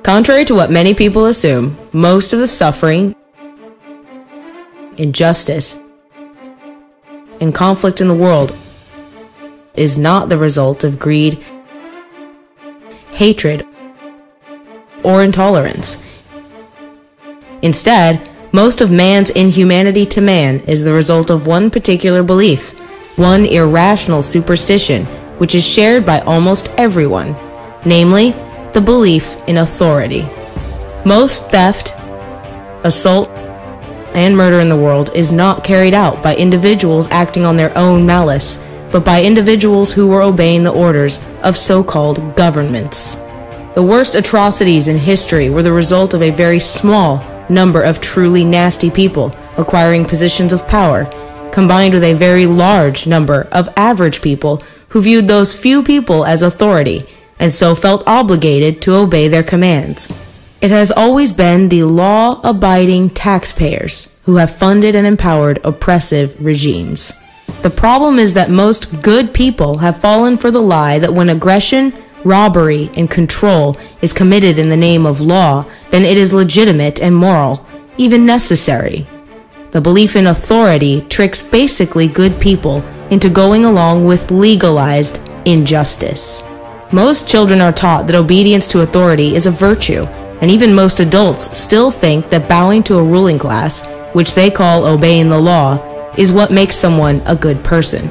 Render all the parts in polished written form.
Contrary to what many people assume, most of the suffering, injustice, and conflict in the world is not the result of greed, hatred, or intolerance. Instead, most of man's inhumanity to man is the result of one particular belief, one irrational superstition, which is shared by almost everyone, namely, the belief in authority. Most theft, assault, and murder in the world is not carried out by individuals acting on their own malice, but by individuals who were obeying the orders of so-called governments. The worst atrocities in history were the result of a very small number of truly nasty people acquiring positions of power, combined with a very large number of average people who viewed those few people as authority, and so felt obligated to obey their commands. It has always been the law-abiding taxpayers who have funded and empowered oppressive regimes. The problem is that most good people have fallen for the lie that when aggression, robbery, and control is committed in the name of law, then it is legitimate and moral, even necessary. The belief in authority tricks basically good people into going along with legalized injustice. Most children are taught that obedience to authority is a virtue, and even most adults still think that bowing to a ruling class, which they call obeying the law, is what makes someone a good person.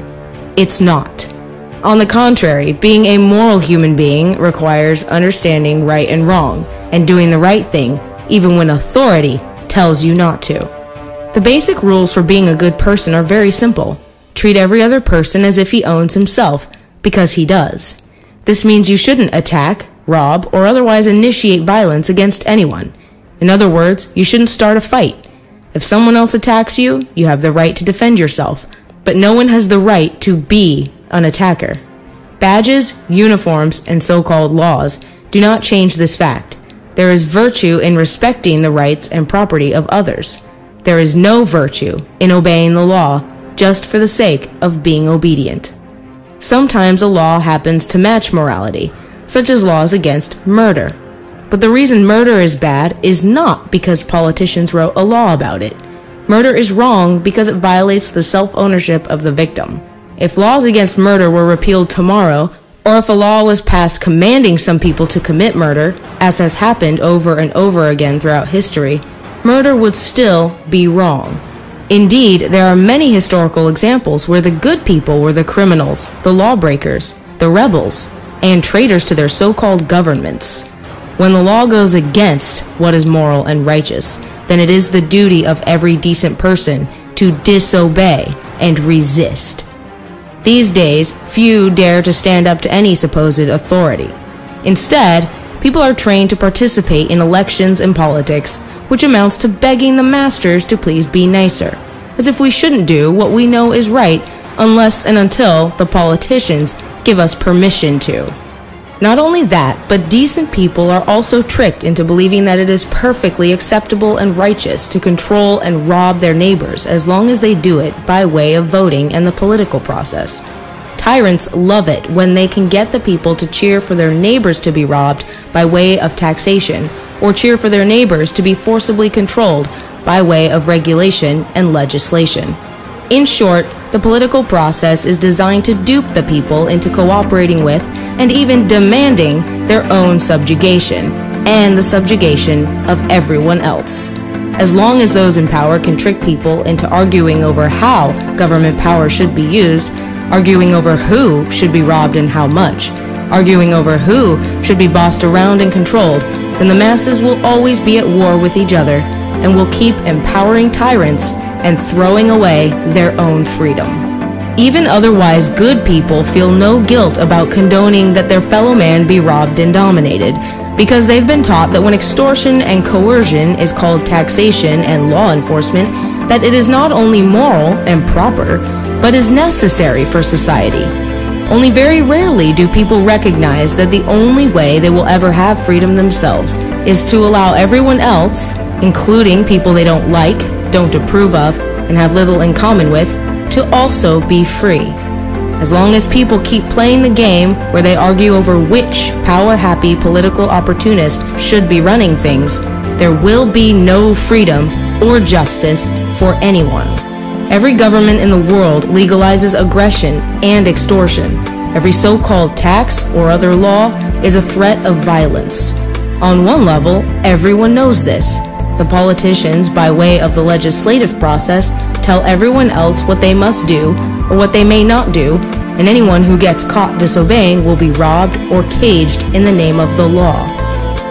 It's not. On the contrary, being a moral human being requires understanding right and wrong, and doing the right thing, even when authority tells you not to. The basic rules for being a good person are very simple. Treat every other person as if he owns himself, because he does. This means you shouldn't attack, rob, or otherwise initiate violence against anyone. In other words, you shouldn't start a fight. If someone else attacks you, you have the right to defend yourself, but no one has the right to be an attacker. Badges, uniforms, and so-called laws do not change this fact. There is virtue in respecting the rights and property of others. There is no virtue in obeying the law just for the sake of being obedient. Sometimes a law happens to match morality, such as laws against murder. But the reason murder is bad is not because politicians wrote a law about it. Murder is wrong because it violates the self-ownership of the victim. If laws against murder were repealed tomorrow, or if a law was passed commanding some people to commit murder, as has happened over and over again throughout history, murder would still be wrong. Indeed, there are many historical examples where the good people were the criminals, the lawbreakers, the rebels, and traitors to their so-called governments. When the law goes against what is moral and righteous, then it is the duty of every decent person to disobey and resist. These days, few dare to stand up to any supposed authority. Instead, people are trained to participate in elections and politics, which amounts to begging the masters to please be nicer, as if we shouldn't do what we know is right unless and until the politicians give us permission to. Not only that, but decent people are also tricked into believing that it is perfectly acceptable and righteous to control and rob their neighbors as long as they do it by way of voting and the political process. Tyrants love it when they can get the people to cheer for their neighbors to be robbed by way of taxation, or cheer for their neighbors to be forcibly controlled by way of regulation and legislation. In short, the political process is designed to dupe the people into cooperating with and even demanding their own subjugation and the subjugation of everyone else. As long as those in power can trick people into arguing over how government power should be used, arguing over who should be robbed and how much, arguing over who should be bossed around and controlled, then the masses will always be at war with each other and will keep empowering tyrants and throwing away their own freedom. Even otherwise good people feel no guilt about condoning that their fellow man be robbed and dominated, because they've been taught that when extortion and coercion is called taxation and law enforcement, that it is not only moral and proper, but is necessary for society. Only very rarely do people recognize that the only way they will ever have freedom themselves is to allow everyone else, including people they don't like, don't approve of, and have little in common with, to also be free. As long as people keep playing the game where they argue over which power-happy political opportunist should be running things, there will be no freedom or justice for anyone. Every government in the world legalizes aggression and extortion. Every so-called tax or other law is a threat of violence. On one level, everyone knows this. The politicians, by way of the legislative process, tell everyone else what they must do or what they may not do, and anyone who gets caught disobeying will be robbed or caged in the name of the law.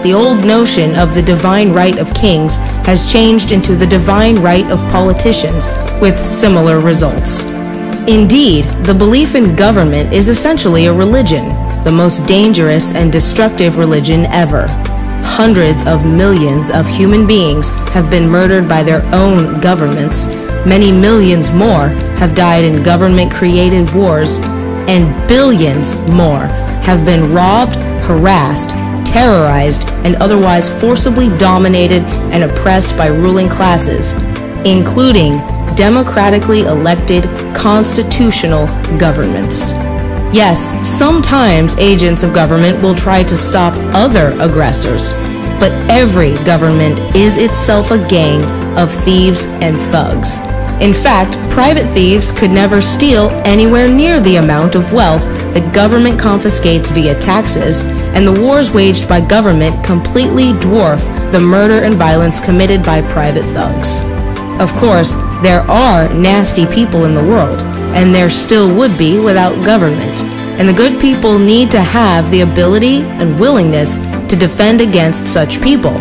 The old notion of the divine right of kings has changed into the divine right of politicians, with similar results. Indeed, the belief in government is essentially a religion, the most dangerous and destructive religion ever. Hundreds of millions of human beings have been murdered by their own governments. Many millions more have died in government-created wars, and billions more have been robbed, harassed, terrorized, and otherwise forcibly dominated and oppressed by ruling classes, including democratically elected constitutional governments. Yes, sometimes agents of government will try to stop other aggressors, but every government is itself a gang of thieves and thugs. In fact, private thieves could never steal anywhere near the amount of wealth that government confiscates via taxes, and the wars waged by government completely dwarf the murder and violence committed by private thugs. Of course, there are nasty people in the world, and there still would be without government, and the good people need to have the ability and willingness to defend against such people.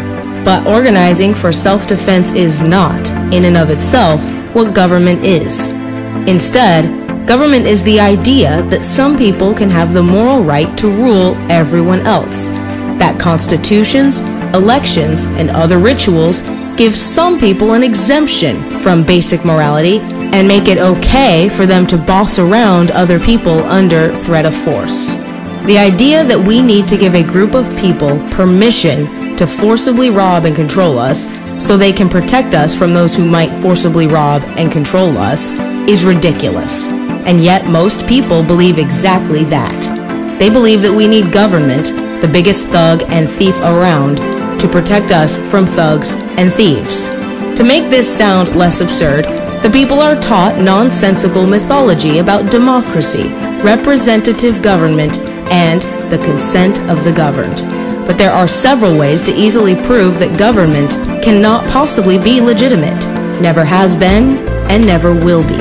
But organizing for self-defense is not, in and of itself, what government is. Instead, government is the idea that some people can have the moral right to rule everyone else, that constitutions, elections, and other rituals give some people an exemption from basic morality and make it okay for them to boss around other people under threat of force. The idea that we need to give a group of people permission to forcibly rob and control us so they can protect us from those who might forcibly rob and control us is ridiculous. And yet most people believe exactly that. They believe that we need government, the biggest thug and thief around, to protect us from thugs and thieves. To make this sound less absurd, the people are taught nonsensical mythology about democracy, representative government, and the consent of the governed. But there are several ways to easily prove that government cannot possibly be legitimate, never has been, and never will be.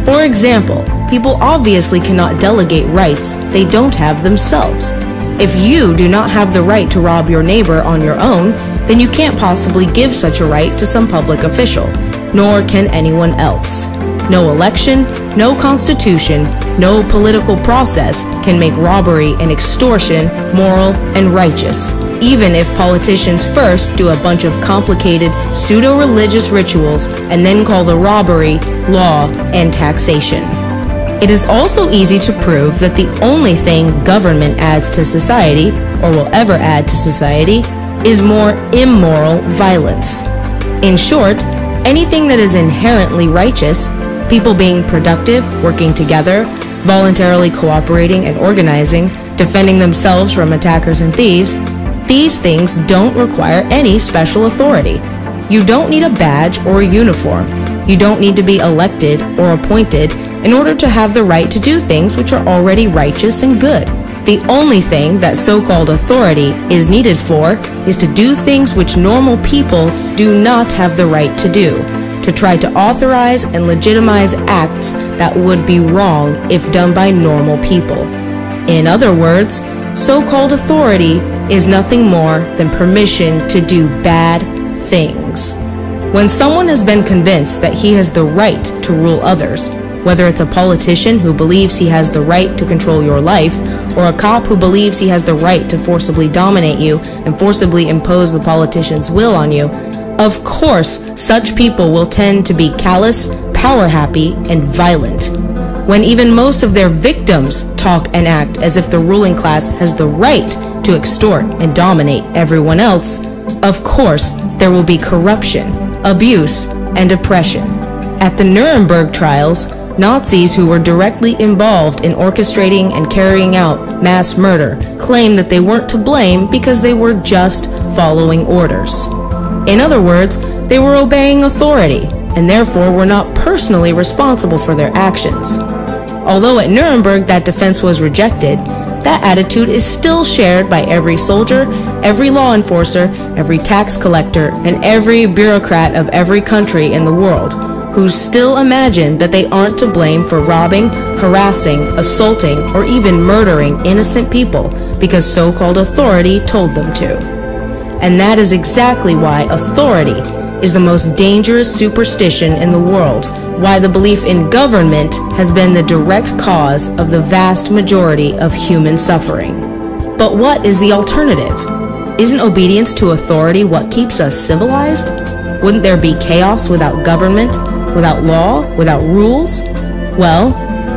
For example, people obviously cannot delegate rights they don't have themselves. If you do not have the right to rob your neighbor on your own, then you can't possibly give such a right to some public official, nor can anyone else. No election, no constitution, no political process can make robbery and extortion moral and righteous, even if politicians first do a bunch of complicated pseudo-religious rituals and then call the robbery law and taxation. It is also easy to prove that the only thing government adds to society, or will ever add to society, is more immoral violence. In short, anything that is inherently righteous, people being productive, working together, voluntarily cooperating and organizing, defending themselves from attackers and thieves, these things don't require any special authority. You don't need a badge or a uniform. You don't need to be elected or appointed in order to have the right to do things which are already righteous and good. The only thing that so-called authority is needed for is to do things which normal people do not have the right to do, to try to authorize and legitimize acts that would be wrong if done by normal people. In other words, so-called authority is nothing more than permission to do bad things. When someone has been convinced that he has the right to rule others, whether it's a politician who believes he has the right to control your life, or a cop who believes he has the right to forcibly dominate you and forcibly impose the politician's will on you, of course, such people will tend to be callous, power-happy, and violent. When even most of their victims talk and act as if the ruling class has the right to extort and dominate everyone else, of course, there will be corruption, abuse, and oppression. At the Nuremberg trials, Nazis who were directly involved in orchestrating and carrying out mass murder claim that they weren't to blame because they were just following orders. In other words, they were obeying authority and therefore were not personally responsible for their actions. Although at Nuremberg that defense was rejected, that attitude is still shared by every soldier, every law enforcer, every tax collector, and every bureaucrat of every country in the world, who still imagine that they aren't to blame for robbing, harassing, assaulting, or even murdering innocent people because so-called authority told them to. And that is exactly why authority is the most dangerous superstition in the world, why the belief in government has been the direct cause of the vast majority of human suffering. But what is the alternative? Isn't obedience to authority what keeps us civilized? Wouldn't there be chaos without government, without law, without rules? Well,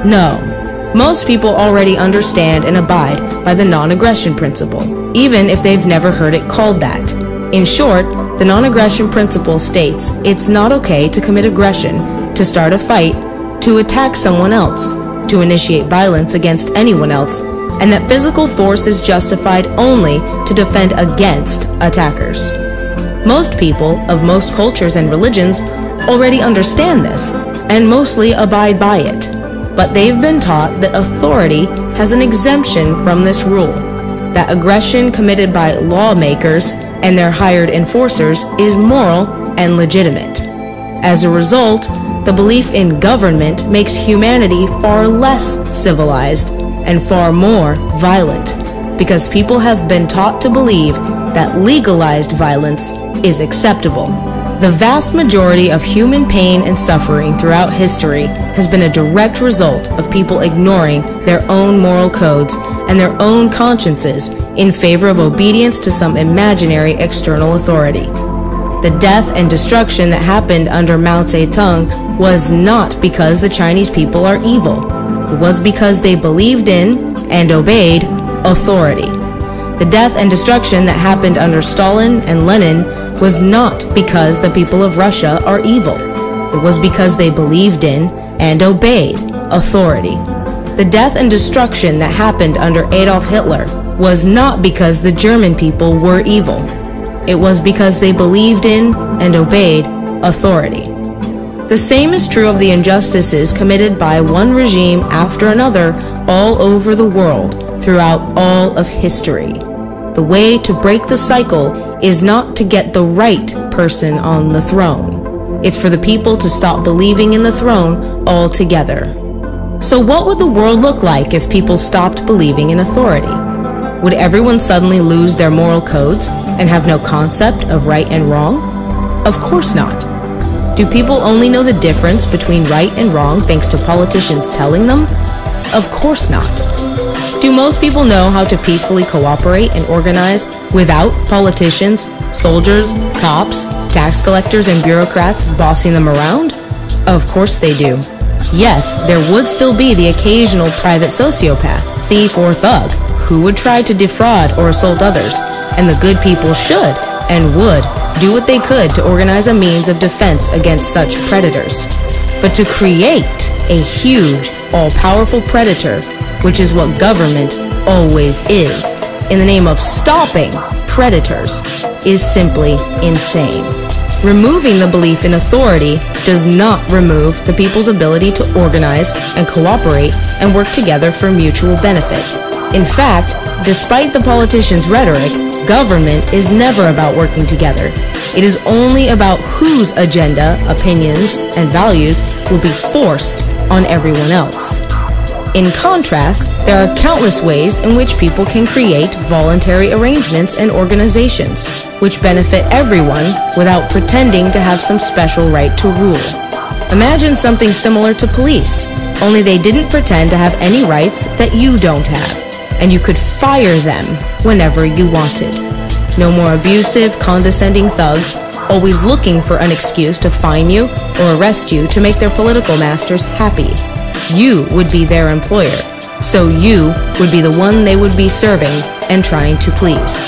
no. Most people already understand and abide by the non-aggression principle, even if they've never heard it called that. In short, the non-aggression principle states it's not okay to commit aggression, to start a fight, to attack someone else, to initiate violence against anyone else, and that physical force is justified only to defend against attackers. Most people of most cultures and religions already understand this and mostly abide by it, but they've been taught that authority has an exemption from this rule, that aggression committed by lawmakers and their hired enforcers is moral and legitimate. As a result, the belief in government makes humanity far less civilized and far more violent, because people have been taught to believe that legalized violence is acceptable. The vast majority of human pain and suffering throughout history has been a direct result of people ignoring their own moral codes and their own consciences in favor of obedience to some imaginary external authority. The death and destruction that happened under Mao Zedong was not because the Chinese people are evil. It was because they believed in and obeyed authority. The death and destruction that happened under Stalin and Lenin was not because the people of Russia are evil. It was because they believed in and obeyed authority. The death and destruction that happened under Adolf Hitler was not because the German people were evil. It was because they believed in and obeyed authority. The same is true of the injustices committed by one regime after another all over the world throughout all of history. The way to break the cycle is not to get the right person on the throne. It's for the people to stop believing in the throne altogether. So what would the world look like if people stopped believing in authority? Would everyone suddenly lose their moral codes and have no concept of right and wrong? Of course not. Do people only know the difference between right and wrong thanks to politicians telling them? Of course not. Do most people know how to peacefully cooperate and organize without politicians, soldiers, cops, tax collectors, and bureaucrats bossing them around? Of course they do. Yes, there would still be the occasional private sociopath, thief, or thug who would try to defraud or assault others, and the good people should and would do what they could to organize a means of defense against such predators. But to create a huge, all-powerful predator, which is what government always is, in the name of stopping predators, is simply insane. Removing the belief in authority does not remove the people's ability to organize and cooperate and work together for mutual benefit. In fact, despite the politicians' rhetoric, government is never about working together. It is only about whose agenda, opinions, and values will be forced on everyone else. In contrast, there are countless ways in which people can create voluntary arrangements and organizations, which benefit everyone without pretending to have some special right to rule. Imagine something similar to police, only they didn't pretend to have any rights that you don't have, and you could fire them whenever you wanted. No more abusive, condescending thugs always looking for an excuse to fine you or arrest you to make their political masters happy. You would be their employer, so you would be the one they would be serving and trying to please.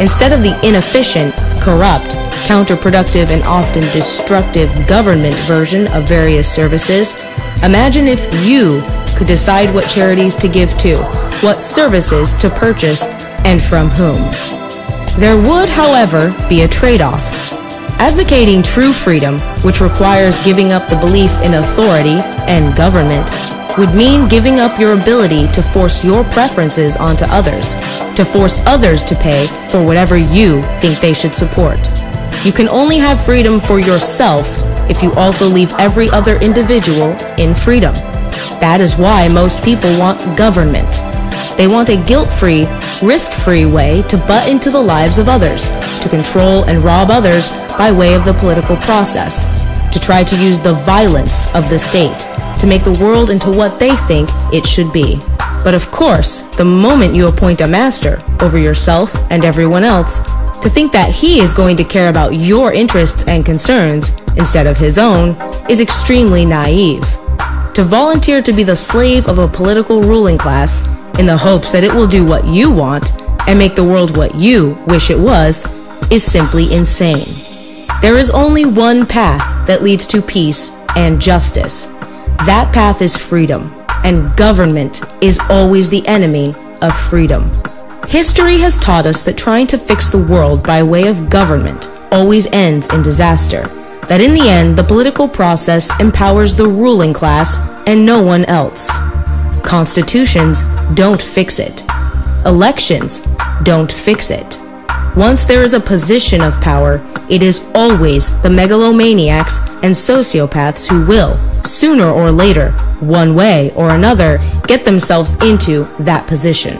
Instead of the inefficient, corrupt, counterproductive, and often destructive government version of various services, Imagine if you could decide what charities to give to, what services to purchase, and from whom. There would, however, be a trade-off. Advocating true freedom, which requires giving up the belief in authority and government, would mean giving up your ability to force your preferences onto others, to force others to pay for whatever you think they should support. You can only have freedom for yourself if you also leave every other individual in freedom. That is why most people want government. They want a guilt-free, risk-free way to butt into the lives of others, to control and rob others by way of the political process, to try to use the violence of the state to make the world into what they think it should be. But of course, the moment you appoint a master over yourself and everyone else, to think that he is going to care about your interests and concerns instead of his own is extremely naive. To volunteer to be the slave of a political ruling class in the hopes that it will do what you want and make the world what you wish it was is simply insane. There is only one path that leads to peace and justice. That path is freedom, and government is always the enemy of freedom. History has taught us that trying to fix the world by way of government always ends in disaster, that in the end the political process empowers the ruling class and no one else. Constitutions don't fix it. Elections don't fix it. Once there is a position of power, it is always the megalomaniacs and sociopaths who will, sooner or later, one way or another, get themselves into that position.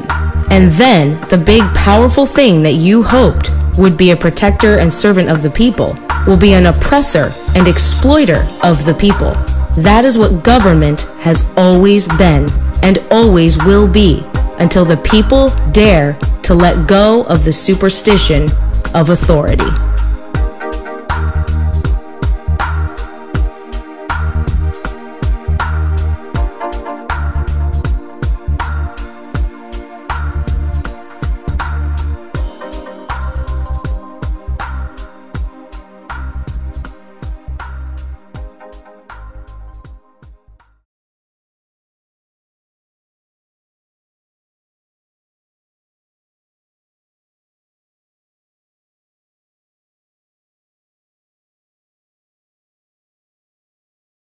And then, the big powerful thing that you hoped would be a protector and servant of the people will be an oppressor and exploiter of the people. That is what government has always been and always will be until the people dare to let go of the superstition of authority.